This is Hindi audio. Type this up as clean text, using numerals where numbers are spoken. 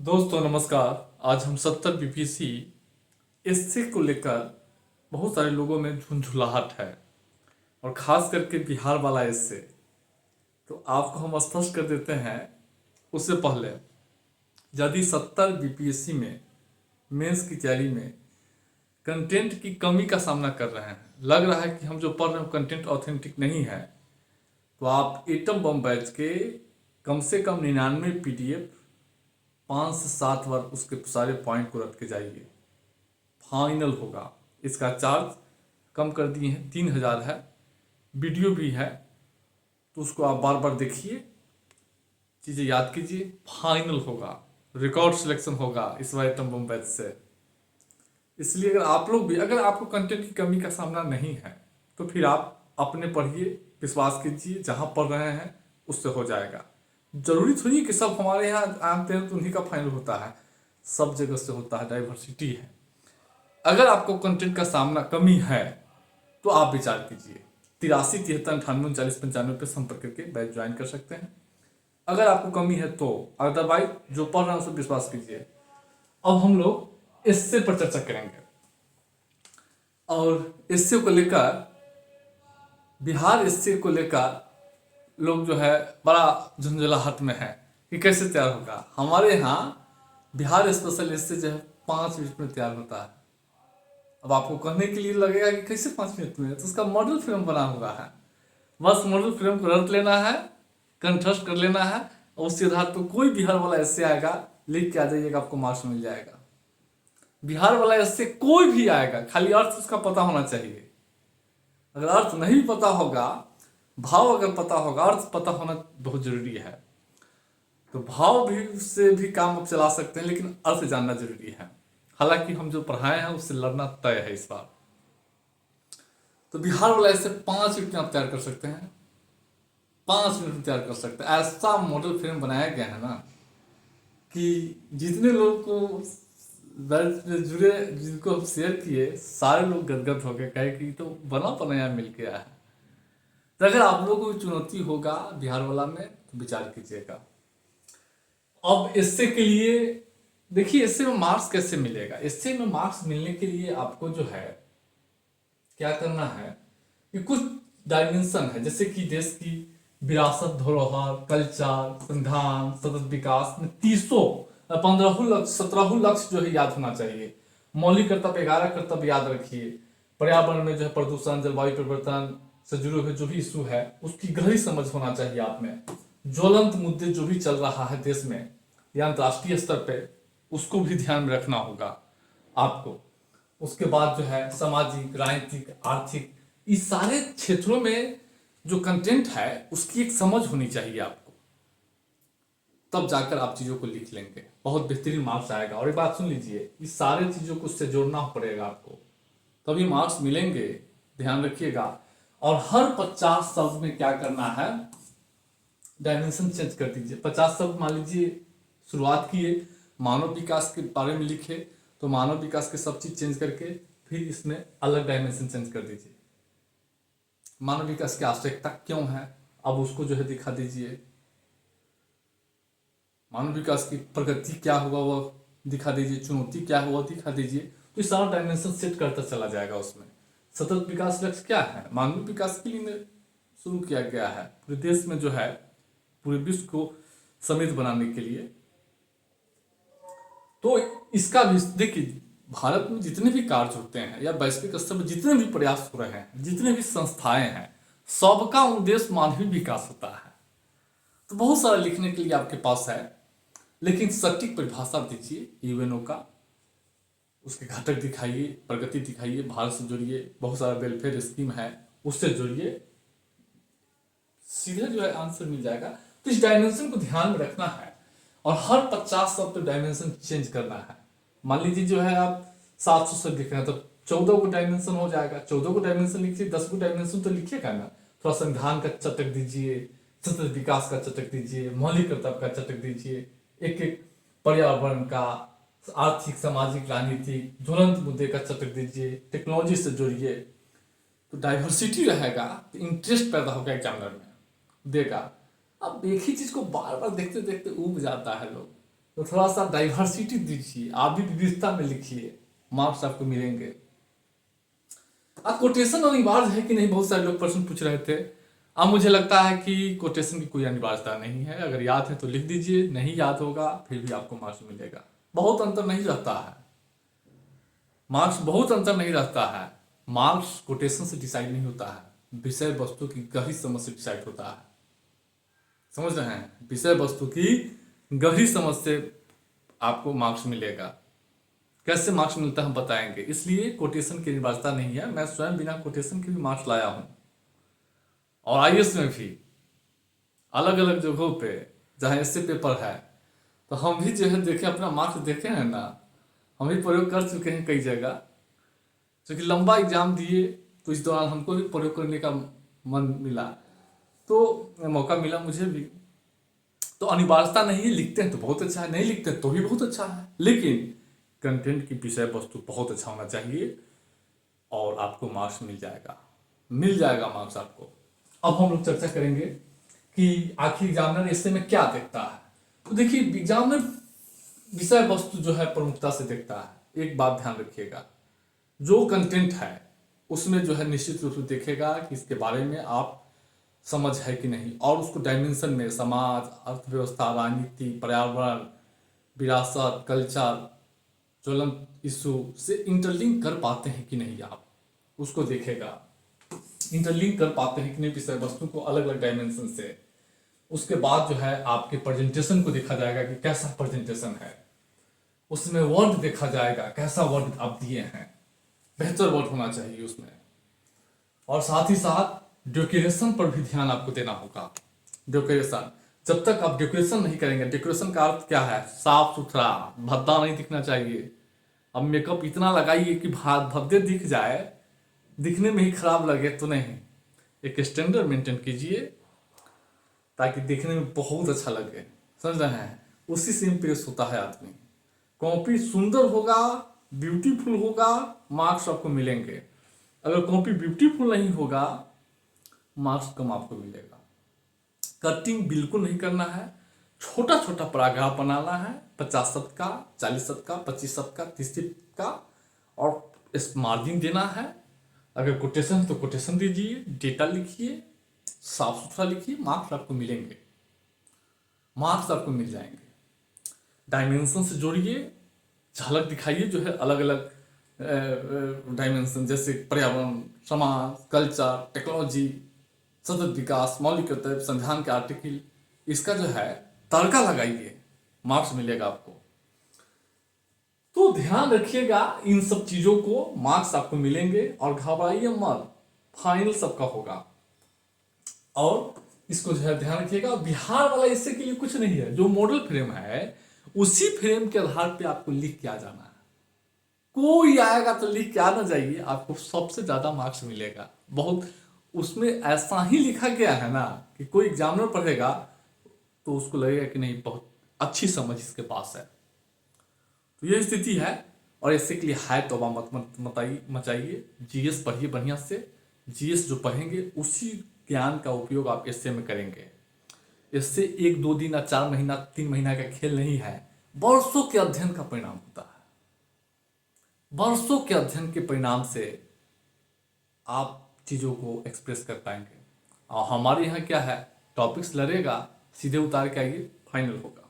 दोस्तों नमस्कार। आज हम 70 बीपीसी इससे को लेकर बहुत सारे लोगों में झुंझुलाहट है और खास करके बिहार वाला इससे। तो आपको हम स्पष्ट कर देते हैं उससे पहले, यदि 70 बीपीएससी में मेंस की तैयारी में कंटेंट की कमी का सामना कर रहे हैं, लग रहा है कि हम जो पढ़ रहे हैं कंटेंट ऑथेंटिक नहीं है, तो आप एटम बम बैच के कम से कम 99 पीडीएफ 5 से 7 बार उसके सारे पॉइंट को रट के जाइए, फाइनल होगा। इसका चार्ज कम कर दिए हैं, 3000 है, वीडियो भी है, तो उसको आप बार बार देखिए, चीज़ें याद कीजिए, फाइनल होगा, रिकॉर्ड सिलेक्शन होगा इस बार एटम बम बैच से। इसलिए अगर आप लोग भी, अगर आपको कंटेंट की कमी का सामना नहीं है तो फिर आप अपने पढ़िए, विश्वास कीजिए, जहाँ पढ़ रहे हैं उससे हो जाएगा। जरूरी थोड़ी कि सब हमारे यहाँ आते हैं तो उन्हीं का फाइनल होता है, सब जगह से होता है, डाइवर्सिटी है। अगर आपको कंटेंट का सामना कमी है तो आप विचार कीजिए, 83 73 98 49 95 पे संपर्क करके बैच ज्वाइन कर सकते हैं अगर आपको कमी है तो। अदरवाइज जो पढ़ रहे हैं उस पर विश्वास कीजिए। अब हम लोग इससे पर चर्चा करेंगे, और इससे को लेकर, बिहार इससे को लेकर लोग जो है बड़ा झुंझलाहट में है कि कैसे तैयार होगा। हमारे यहाँ बिहार स्पेशल इससे जो है 5 मिनट में तैयार होता है। अब आपको कहने के लिए लगेगा कि कैसे 5 मिनट में, तो उसका मॉडल फिल्म बना हुआ है। बस मॉडल फिल्म को रट लेना है, कंठस्थ कर लेना है, और उसके आधार पर कोई बिहार वाला ऐसे आएगा, लिख के आ जाइएगा, आपको मार्क्स मिल जाएगा। बिहार वाला ऐसे कोई भी आएगा, खाली अर्थ उसका पता होना चाहिए। अगर अर्थ नहीं पता होगा, भाव अगर पता होगा, अर्थ पता होना बहुत जरूरी है। तो भाव भी से भी काम आप चला सकते हैं, लेकिन अर्थ जानना जरूरी है। हालांकि हम जो पढ़ाए हैं उससे लड़ना तय है इस बार। तो बिहार वाला ऐसे 5 मिनट में आप तैयार कर सकते हैं, 5 मिनट में तैयार कर सकते हैं। ऐसा मॉडल फिल्म बनाया गया है ना कि जितने लोग को जुड़े, जिनको हम शेयर किए, सारे लोग गदगद हो गए, कहे कि तो बना बनाया मिल गया है। तो अगर आप लोगों को चुनौती होगा बिहार वाला में तो विचार कीजिएगा। अब इससे के लिए देखिए, इससे में मार्क्स कैसे मिलेगा। इससे में मार्क्स मिलने के लिए आपको जो है क्या करना है कि कुछ डायमेंशन है, जैसे कि देश की विरासत, धरोहर, कल्चर, संविधान, सतत विकास में 15 लक्ष्य 17 लक्ष्य जो है याद होना चाहिए। मौलिक कर्तव्य 11 कर्तव्य याद रखिए। पर्यावरण में जो है प्रदूषण, जलवायु परिवर्तन से जुड़े हुए जो भी इशू है उसकी गहरी समझ होना चाहिए आप में। ज्वलंत मुद्दे जो भी चल रहा है देश में या अंतर्राष्ट्रीय स्तर पे, उसको भी ध्यान में रखना होगा आपको। उसके बाद जो है सामाजिक, राजनीतिक, आर्थिक, इस सारे क्षेत्रों में जो कंटेंट है उसकी एक समझ होनी चाहिए आपको, तब जाकर आप चीजों को लिख लेंगे, बहुत बेहतरीन मार्क्स आएगा। और एक बात सुन लीजिए, इस सारे चीजों को उससे जोड़ना पड़ेगा आपको, तभी मार्क्स मिलेंगे, ध्यान रखिएगा। और हर 50 शब्द में क्या करना है, डायमेंशन चेंज कर दीजिए। 50 शब्द मान लीजिए शुरुआत किए, मानव विकास के बारे में लिखे, तो मानव विकास के सब चीज चेंज करके फिर इसमें अलग डायमेंशन चेंज कर दीजिए। मानव विकास की आवश्यकता क्यों है, अब उसको जो है दिखा दीजिए। मानव विकास की प्रगति क्या हुआ वो दिखा दीजिए, चुनौती क्या हुआ दिखा दीजिए। तो ये सारा डायमेंशन सेट करता चला जाएगा उसमें। सतत विकास लक्ष्य क्या है, मानवीय विकास के लिए शुरू किया गया है, पूरे देश में जो है, पूरे विश्व को समृद्ध बनाने के लिए। तो इसका भी देखिए, भारत में जितने भी कार्य होते हैं या वैश्विक स्तर पर जितने भी प्रयास हो रहे हैं, जितने भी संस्थाएं हैं, सबका उद्देश्य मानवीय विकास होता है। तो बहुत सारा लिखने के लिए आपके पास है, लेकिन सटीक परिभाषा दीजिए यूएनओ का, उसके घटक दिखाइए, प्रगति दिखाइए, भारत से जुड़िए, बहुत सारा वेलफेयर स्कीम है उससे जुड़िए, सीधे जो है आंसर मिल जाएगा। तो इस डायमेंशन को ध्यान में रखना है और हर 50 शब्द डायमेंशन चेंज करना है। मान लीजिए जो है आप 700 शब्द लिख रहे हैं तो 14 को डायमेंशन हो जाएगा, 14 को डायमेंशन लिखिए, 10 को डायमेंशन तो लिखिएगा ना। थोड़ा संविधान का चटक दीजिए, सतत विकास का चटक दीजिए, मौलिक कर्तव्य का चटक दीजिए, एक एक पर्यावरण का, आर्थिक, सामाजिक, राजनीतिक, ज्वलंत मुद्दे का चटक दीजिए, टेक्नोलॉजी से जोड़िए। तो डाइवर्सिटी रहेगा तो इंटरेस्ट पैदा होगा एग्जामिनर में, देगा। अब एक ही चीज को बार बार देखते देखते ऊब जाता है लोग, तो थोड़ा सा डाइवर्सिटी दीजिए, आप भी विविधता में लिखिए, मार्क्स आपको मिलेंगे। अब कोटेशन अनिवार्य है कि नहीं, बहुत सारे लोग प्रश्न पूछ रहे थे। अब मुझे लगता है कि कोटेशन की कोई अनिवार्यता नहीं है, अगर याद है तो लिख दीजिए, नहीं याद होगा फिर भी आपको मार्क्स मिलेगा। बहुत अंतर नहीं रहता है, मार्क्स बहुत अंतर नहीं रहता है। मार्क्स कोटेशन से डिसाइड नहीं होता है, विषय वस्तु की गहरी समझ से डिसाइड होता है। समझ रहे हैं, विषय वस्तु की गहरी समझ से आपको मार्क्स मिलेगा। कैसे मार्क्स मिलता है हम बताएंगे, इसलिए कोटेशन की अनिवार्यता नहीं है। मैं स्वयं बिना कोटेशन के भी मार्क्स लाया हूं, और आईएएस में भी अलग अलग जगहों पे जहाँ ऐसे पेपर है, तो हम भी जो है देखे, अपना मार्क्स देखे हैं ना, हम भी प्रयोग कर चुके हैं कई जगह। क्योंकि लंबा एग्जाम दिए तो इस दौरान हमको भी प्रयोग करने का मन मिला, तो मौका मिला मुझे भी। तो अनिवार्यता नहीं है, लिखते हैं तो बहुत अच्छा है, नहीं लिखते तो भी बहुत अच्छा है, लेकिन कंटेंट की विषय वस्तु बहुत अच्छा होना चाहिए और आपको मार्क्स मिल जाएगा, मिल जाएगा मार्क्स आपको। अब हम लोग चर्चा करेंगे कि आखिर एग्जामिनर ऐसे में क्या देखता है। तो देखिए, एग्जामिनर विषय वस्तु जो है प्रमुखता से देखता है। एक बात ध्यान रखिएगा, जो कंटेंट है उसमें जो है निश्चित रूप से देखेगा कि इसके बारे में आप समझ है कि नहीं, और उसको डायमेंशन में समाज, अर्थव्यवस्था, राजनीति, पर्यावरण, विरासत, कल्चर, ज्वलंत इशू से इंटरलिंक कर पाते हैं कि नहीं, आप उसको देखेगा। इंटरलिंक कर पाते हैं कि नहीं विषय वस्तु को अलग अलग डायमेंशन से। उसके बाद जो है आपके प्रेजेंटेशन को देखा जाएगा कि कैसा प्रेजेंटेशन है, उसमें वर्ड देखा जाएगा, कैसा वर्ड आप दिए हैं, बेहतर वर्ड होना चाहिए उसमें। और साथ ही साथ डेकोरेशन पर भी ध्यान आपको देना होगा। डेकोरेशन, जब तक आप डेकोरेशन नहीं करेंगे, डेकोरेशन का अर्थ क्या है, साफ सुथरा, भद्दा नहीं दिखना चाहिए। अब मेकअप इतना लगाइए कि भद्दे दिख जाए, दिखने में ही खराब लगे तो नहीं। एक स्टैंडर्ड मेंटेन कीजिए ताकि देखने में बहुत अच्छा लगे, समझ रहे हैं, उसी से इम्प्रेस होता है आदमी। कॉपी सुंदर होगा, ब्यूटीफुल होगा, मार्क्स आपको मिलेंगे। अगर कॉपी ब्यूटीफुल नहीं होगा, मार्क्स कम आपको मिलेगा। कटिंग बिल्कुल नहीं करना है, छोटा छोटा पैराग्राफ बनाना है, 50 शब्द का, 40 शब्द का, 25 शब्द का, 30 शब्द का, और इस मार्जिन देना है। अगर कोटेशन है तो कोटेशन दीजिए, डेटा लिखिए, साफ सुथरा लिखिए, मार्क्स आपको मिलेंगे, मार्क्स आपको मिल जाएंगे। डायमेंशन से जोड़िए, झलक दिखाइए जो है अलग अलग डायमेंशन, जैसे पर्यावरण, समाज, कल्चर, टेक्नोलॉजी, सतत विकास, मौलिक कर्तव्य, संविधान के आर्टिकल, इसका जो है तड़का लगाइए, मार्क्स मिलेगा आपको। तो ध्यान रखिएगा इन सब चीजों को, मार्क्स आपको मिलेंगे। और घबराइए मत, फाइनल सबका होगा, और इसको जो है ध्यान रखिएगा। बिहार वाला इससे के लिए कुछ नहीं है, जो मॉडल फ्रेम है उसी फ्रेम के आधार पे आपको लिख के आ जाना है। कोई आएगा तो लिख के आना जाइए, आपको सबसे ज्यादा मार्क्स मिलेगा। बहुत उसमें ऐसा ही लिखा गया है ना कि कोई एग्जामिनर पढ़ेगा तो उसको लगेगा कि नहीं, बहुत अच्छी समझ इसके पास है। तो ये स्थिति है, और इससे के लिए हाय तौबा मत मचाइए। जीएस पढ़िए बढ़िया से, जीएस जो पढ़ेंगे उसी ज्ञान का उपयोग आप एसए में करेंगे। इससे 1-2 दिन या 4 महीना 3 महीना का खेल नहीं है, वर्षों के अध्ययन का परिणाम होता है। वर्षों के अध्ययन के परिणाम से आप चीजों को एक्सप्रेस कर पाएंगे। और हमारे यहाँ क्या है, टॉपिक्स लड़ेगा, सीधे उतार के आइए, फाइनल होगा।